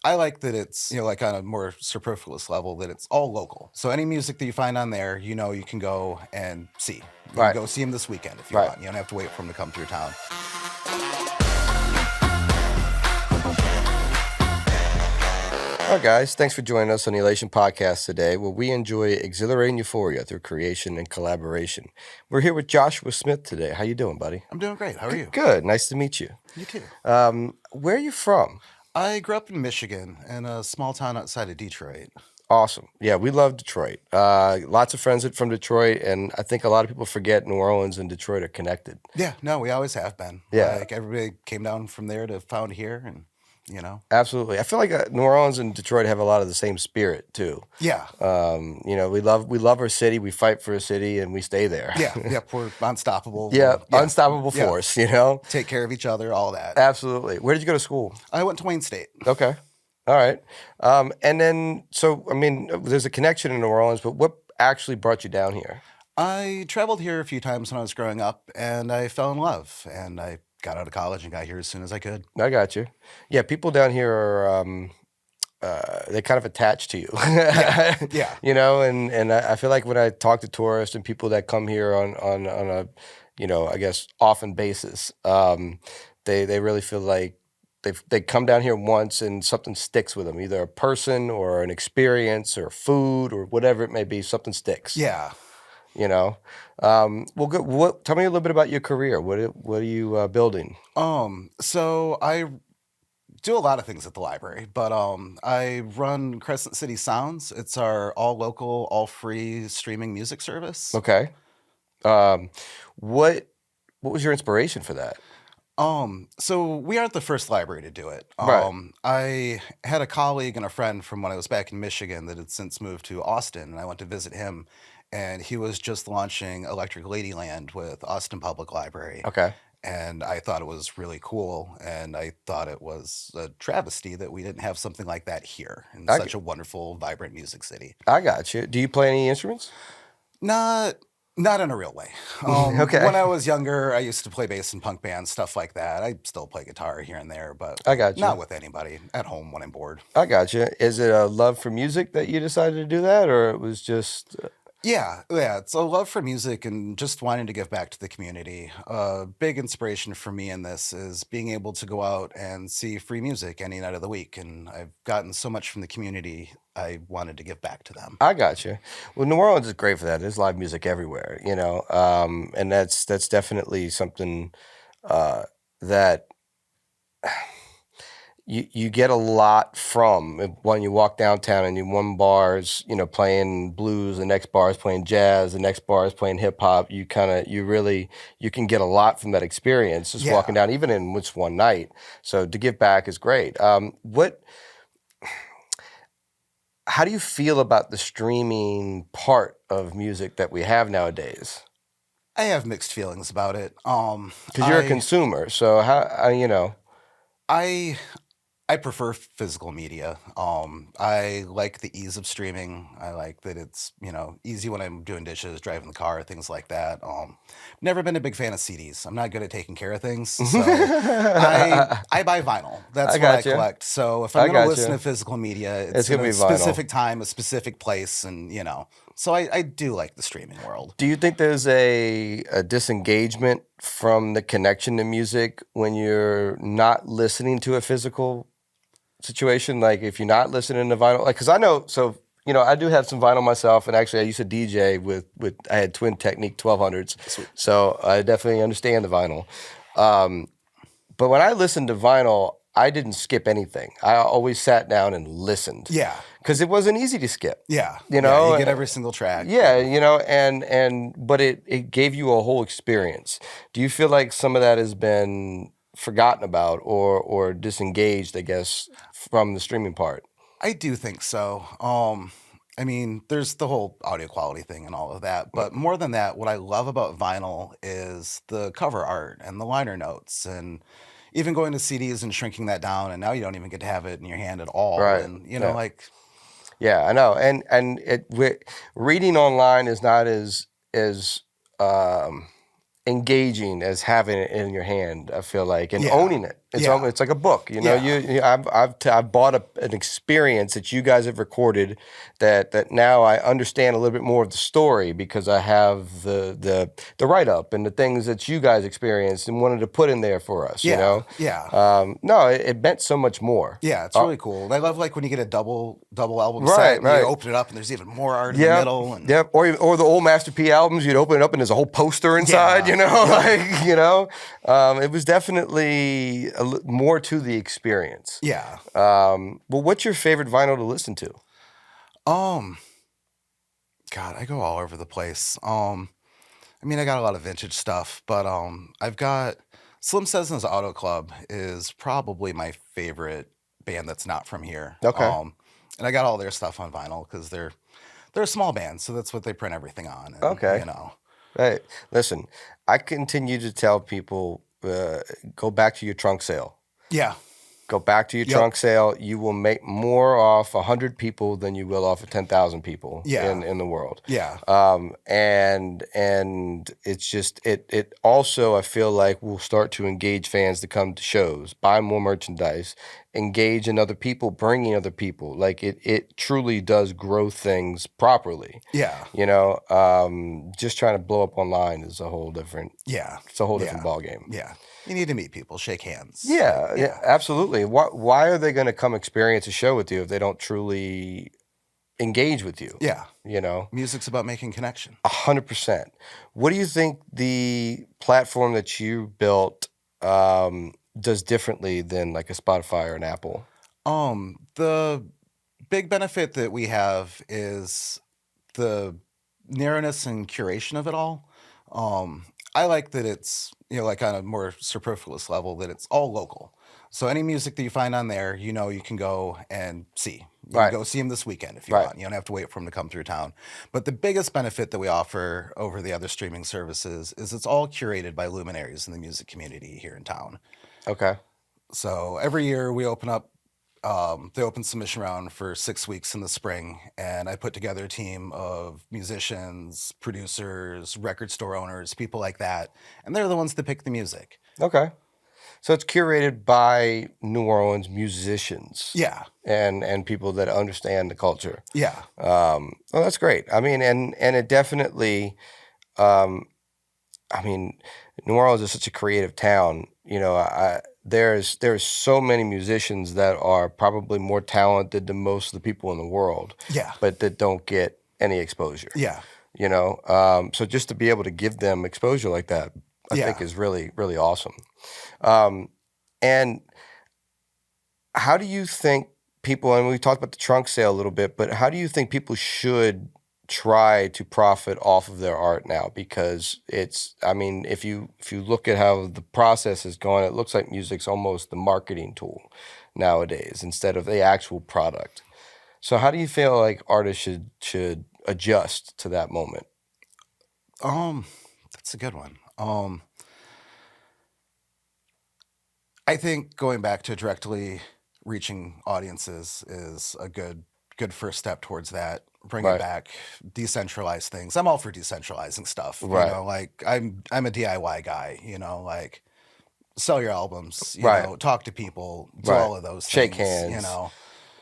I like that it's, like on a more superfluous level, that it's all local. So any music that you find on there, you can go and see. You can Right. go see them this weekend if you Right. want. You don't have to wait for them to come to your town. All right, guys. Thanks for joining us on the Elation podcast today, where we enjoy exhilarating euphoria through creation and collaboration. We're here with Joshua Smith today. How you doing, buddy? I'm doing great. How are you? Good. Nice to meet you. You too. Where are you from? I grew up in Michigan, in a small town outside of Detroit. Awesome. Yeah, we love Detroit. Lots of friends from Detroit, and I think a lot of people forget New Orleans and Detroit are connected. Yeah, no, we always have been. Yeah. Like everybody came down from there to found here, and Absolutely. I feel like New Orleans and Detroit have a lot of the same spirit too. Yeah. We love our city. We fight for a city, and we stay there. Yeah. Yep. We're unstoppable. Yeah, unstoppable force. Take care of each other. All that. Absolutely. Where did you go to school? I went to Wayne State. Okay. All right. And then, there's a connection in New Orleans, but what actually brought you down here? I traveled here a few times when I was growing up, and I fell in love, and I got out of college and got here as soon as I could. I got you. Yeah, people down here are they're kind of attached to you. Yeah. And I feel like when I talk to tourists and people that come here on a I guess often basis, they really feel like they come down here once and something sticks with them, either a person or an experience or food or whatever it may be. Something sticks. Yeah. Well, good. Tell me a little bit about your career. What are you building? So I do a lot of things at the library, but I run Crescent City Sounds. It's our all local, all free streaming music service. Okay. What was your inspiration for that? So we aren't the first library to do it. Right. I had a colleague and a friend from when I was back in Michigan that had since moved to Austin, and I went to visit him. And he was just launching Electric Ladyland with Austin Public Library. Okay. And I thought it was really cool. And I thought it was a travesty that we didn't have something like that here in such a wonderful, vibrant music city. I got you. Do you play any instruments? Not in a real way. Okay. When I was younger, I used to play bass in punk bands, stuff like that. I still play guitar here and there, but I got you. Not with anybody, at home when I'm bored. I got you. Is it a love for music that you decided to do that, or it was just... Yeah, it's a love for music and just wanting to give back to the community. A big inspiration for me in this is being able to go out and see free music any night of the week, and I've gotten so much from the community, I wanted to give back to them. I got you. Well, New Orleans is great for that. There's live music everywhere, and that's definitely something that you get a lot from when you walk downtown and one bar is playing blues, the next bar is playing jazz, the next bar is playing hip hop. You can get a lot from that experience just walking down, even in just one night. So to give back is great. How do you feel about the streaming part of music that we have nowadays? I have mixed feelings about it. Because you're a consumer, so I prefer physical media. I like the ease of streaming. I like that it's, easy when I'm doing dishes, driving the car, things like that. Never been a big fan of CDs. I'm not good at taking care of things. So I buy vinyl. That's what I collect. So if I'm going to listen to physical media, it's in a specific time, a specific place, and, So I do like the streaming world. Do you think there's a disengagement from the connection to music when you're not listening to a physical situation? Like if you're not listening to vinyl, because I know, I do have some vinyl myself, and actually I used to DJ with I had Twin Technique 1200s. Sweet. So I definitely understand the vinyl. But when I listened to vinyl, I didn't skip anything. I always sat down and listened. Yeah. Because it wasn't easy to skip. Yeah. You get every single track. Yeah, but it gave you a whole experience. Do you feel like some of that has been forgotten about or disengaged, I guess, from the streaming part? I do think so. There's the whole audio quality thing and all of that, but more than that, what I love about vinyl is the cover art and the liner notes, and even going to CDs and shrinking that down, and now you don't even get to have it in your hand at all. Right. And Yeah, I know. And reading online is not as engaging as having it in your hand, I feel like, and owning it. Yeah. It's like a book, you know. Yeah. I've bought an experience that you guys have recorded that now I understand a little bit more of the story because I have the write up and the things that you guys experienced and wanted to put in there for us, you Yeah. know. Yeah. No, it meant so much more. Yeah, it's really cool. And I love like when you get a double album set Right, and you right. open it up and there's even more art in the Yep. middle and Yep. Or the old Master P albums, you'd open it up and there's a whole poster inside, yeah. you know, Yep. like, you know, it was definitely more to the experience. Yeah. Well, what's your favorite vinyl to listen to? Um God, I go all over the place. I mean, I got a lot of vintage stuff, but I've got Slim Cessna's Auto Club is probably my favorite band that's not from here. Okay. And I got all their stuff on vinyl because they're a small band, so that's what they print everything on, and Okay. Right. Listen, I continue to tell people go back to your trunk sale. yeah, Go back to your yep, trunk sale. You will make more off 100 people than you will off of 10,000 people yeah, in the world. yeah, And it's just it also I feel like will start to engage fans to come to shows, buy more merchandise, engage in other people, bringing other people. Like it truly does grow things properly. yeah, You know, just trying to blow up online is a whole different. yeah, It's a whole different yeah, ball game. yeah. You need to meet people, shake hands, like Yeah, yeah, yeah, absolutely. Why are they going to come experience a show with you if they don't truly engage with you? yeah. You know, Music's about making connection. 100%. What do you think the platform that you built does differently than like a Spotify or an Apple? The big benefit that we have is the narrowness and curation of it all. I like that it's, like on a more superfluous level, that it's all local. So any music that you find on there, you can go and see. You can Right, go see them this weekend if you right. want. You don't have to wait for them to come through town. But the biggest benefit that we offer over the other streaming services is it's all curated by luminaries in the music community here in town. Okay. So every year we open up the open submission round for 6 weeks in the spring, and I put together a team of musicians, producers, record store owners, people like that, and they're the ones that pick the music. Okay. So it's curated by New Orleans musicians Yeah, and people that understand the culture. yeah, Well, that's great. I mean, and it definitely. Um, I mean, New Orleans is such a creative town. You know, there's so many musicians that are probably more talented than most of the people in the world, yeah, but that don't get any exposure. yeah, You know, so just to be able to give them exposure like that, I think yeah. is really really awesome. Um, and how do you think people? And we talked about the trunk sale a little bit, but how do you think people should try to profit off of their art now? Because it's, I mean, if you look at how the process is going, it looks like music's almost the marketing tool nowadays instead of the actual product. So how do you feel like artists should adjust to that moment? Um, that's a good one. I think going back to directly reaching audiences is a good first step towards that. Bring it Right, back, decentralize things. I'm all for decentralizing stuff. right, Like I'm a DIY guy. Like sell your albums. right, Talk to people, do right. all of those Shake things. hands.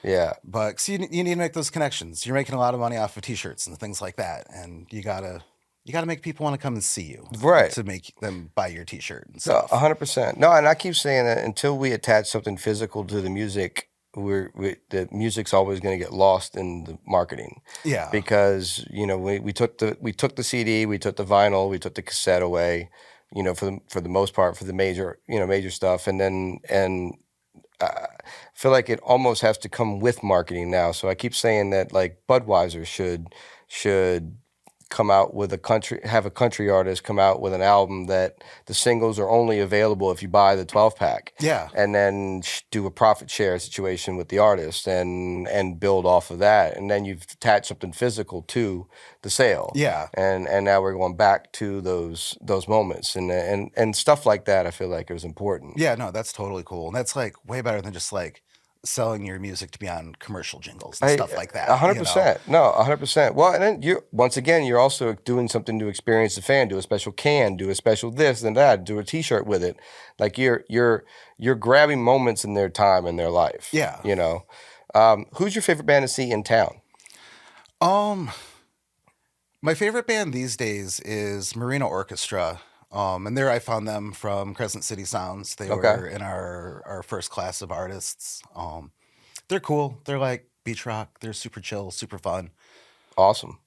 Yeah, But 'cause you need to make those connections. You're making a lot of money off of T-shirts and things like that, and you gotta make people want to come and see you right. to make them buy your T-shirt and No, stuff. 100%. No, and I keep saying that until we attach something physical to the music, the music's always going to get lost in the marketing Yeah, because we took the CD, we took the vinyl, we took the cassette away, for the most part for the major stuff, and I feel like it almost has to come with marketing now. So I keep saying that like Budweiser should come out with have a country artist come out with an album that the singles are only available if you buy the 12 pack, yeah, and then do a profit share situation with the artist and build off of that, and then you've attached something physical to the sale, yeah. and now we're going back to those moments and stuff like that. I feel like it was important. Yeah, no, that's totally cool. And that's like way better than just like selling your music to be on commercial jingles and I stuff like a that, hundred you know? percent. No, 100%. Well, and then you once again, you're also doing something to experience the fan. Do a special can, do a special this and that, do a T-shirt with it. Like you're grabbing moments in their time in their life. Yeah. You know, who's your favorite band to see in town? Um, my favorite band these days is Marina Orchestra. And there I found them from Crescent City Sounds. They Okay, were in our first class of artists. They're cool. They're like beach rock. They're super chill, super fun. awesome.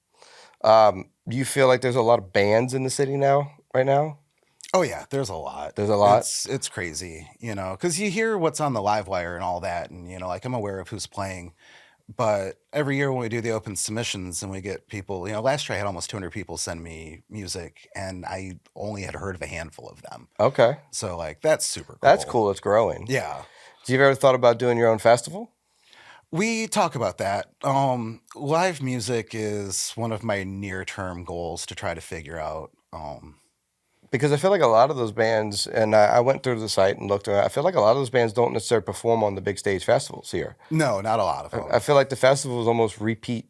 Do you feel like there's a lot of bands in the city now, right now? Oh yeah, there's a lot. There's a lot. It's crazy, you know, because you hear what's on the live wire and all that, and you know, like I'm aware of who's playing. But every year when we do the open submissions and we get people, you know, last year I had almost 200 people send me music, and I only had heard of a handful of them. Okay, So like that's super that's cool. cool. It's growing. Yeah. Do you ever thought about doing your own festival? We talk about that. Live music is one of my near-term goals to try to figure out. Because I feel like a lot of those bands, and I went through the site and looked around. I feel like a lot of those bands don't necessarily perform on the big stage festivals here. No, not a lot of I them. feel like the festivals almost repeat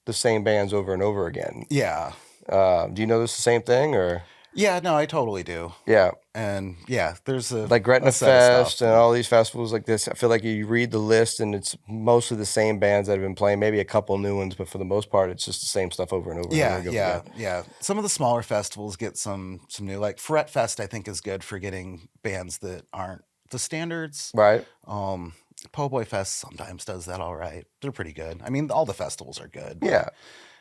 the same bands over and over again. Yeah. Do you notice the same thing, or Yeah, no, I totally do. yeah, And yeah, there's like a Gretna set of Fest stuff. and all these festivals like this? I feel like you read the list and it's mostly the same bands that have been playing, maybe a couple new ones, but for the most part, it's just the same stuff over and over and Yeah, over yeah, again. yeah. Some of the smaller festivals get some new, like Fret Fest. I think is good for getting bands that aren't the standards. Right? Um, Po' Boy Fest sometimes does that all right. They're pretty good. I mean, all the festivals are good, but Yeah.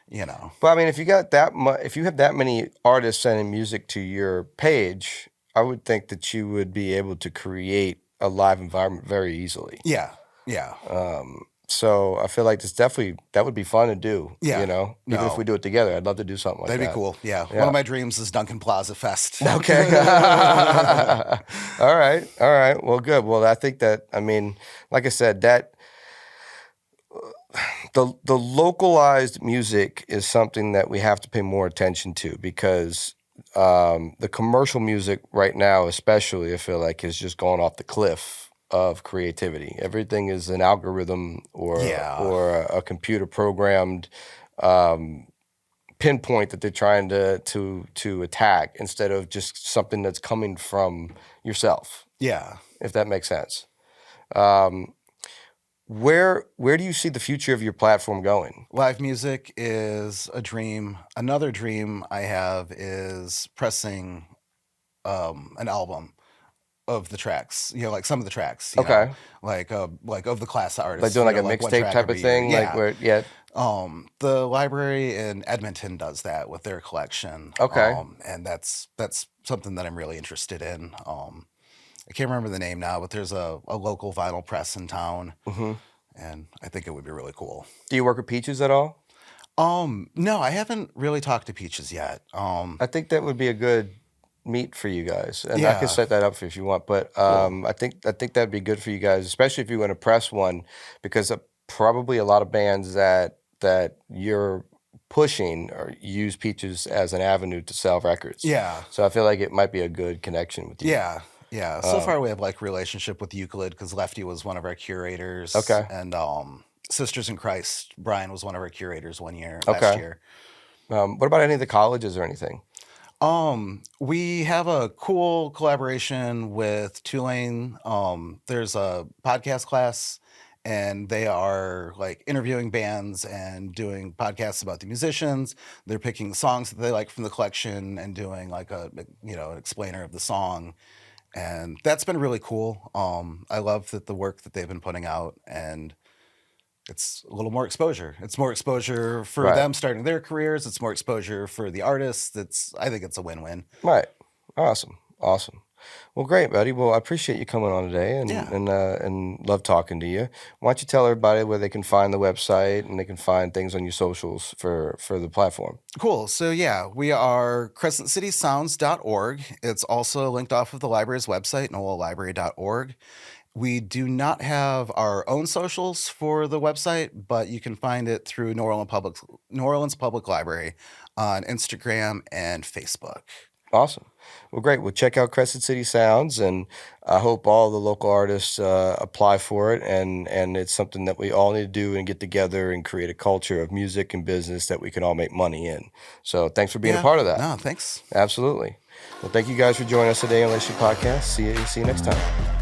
you know, But I mean, if you got that much, if you have that many artists sending music to your page, I would think that you would be able to create a live environment very easily. yeah, yeah, So I feel like that would be fun to do. You yeah. know, even if No, we do it together, I'd love to do something like that'd be that. cool. Yeah, one Yeah. of my dreams is Duncan Plaza Fest. Okay. All right. All right. Well, good. Well, I think that I mean, like I said, that the localized music is something that we have to pay more attention to because the commercial music right now, especially, I feel like is just going off the cliff of creativity. Everything is an algorithm Yeah, or a computer programmed um, pinpoint that they're trying to attack instead of just something that's coming from yourself, yeah. if that makes sense. Um, where do you see the future of your platform going? Live music is a dream. Another dream I have is pressing an album of the tracks, you know, like some of the tracks, you know, Okay. like of the class of Like artists, doing you like know, a like one mixtape track type of every year. thing, like Yeah. where yeah. The library in Edmonton does that with their collection. Okay. And that's something that I'm really interested in. I can't remember the name now, but there's a local vinyl press in town, Hmm. and I think it would be really cool. Do you work with Peaches at all? No, I haven't really talked to Peaches yet. I think that would be a good meet for you guys, and I can Yeah, set that up for if you want. But cool. I think that'd be good for you guys, especially if you want to press one, because probably a lot of bands that you're pushing or use Peaches as an avenue to sell records. Yeah, So I feel like it might be a good connection with you. yeah, yeah. So Um, far, we have like relationship with Euclid because Lefty was one of our curators, okay. and Sisters in Christ, Brian was one of our curators one year last Okay. year. What about any of the colleges or anything? We have a cool collaboration with Tulane. There's a podcast class, and they are like interviewing bands and doing podcasts about the musicians. They're picking songs that they like from the collection and doing like an explainer of the song. And that's been really cool. I love that the work that they've been putting out, and it's a little more exposure. It's more exposure for Right. them starting their careers. It's more exposure for the artists. I think it's a win-win. Right. Awesome. Awesome. Well, great, buddy. Well, I appreciate you coming on today Yeah. and love talking to you. Why don't you tell everybody where they can find the website and they can find things on your socials for the platform? Cool. So yeah, we are crescentcitysounds.org. It's also linked off of the library's website, nolalibrary.org. We do not have our own socials for the website, but you can find it through New Orleans Public Library on Instagram and Facebook. Awesome. Well, great. Well, check out Crescent City Sounds, and I hope all the local artists apply for it. And it's something that we all need to do and get together and create a culture of music and business that we can all make money in. So, thanks for being a Yeah. part of that. No, thanks. Absolutely. Well, thank you guys for joining us today on Elation Podcast. See you next time.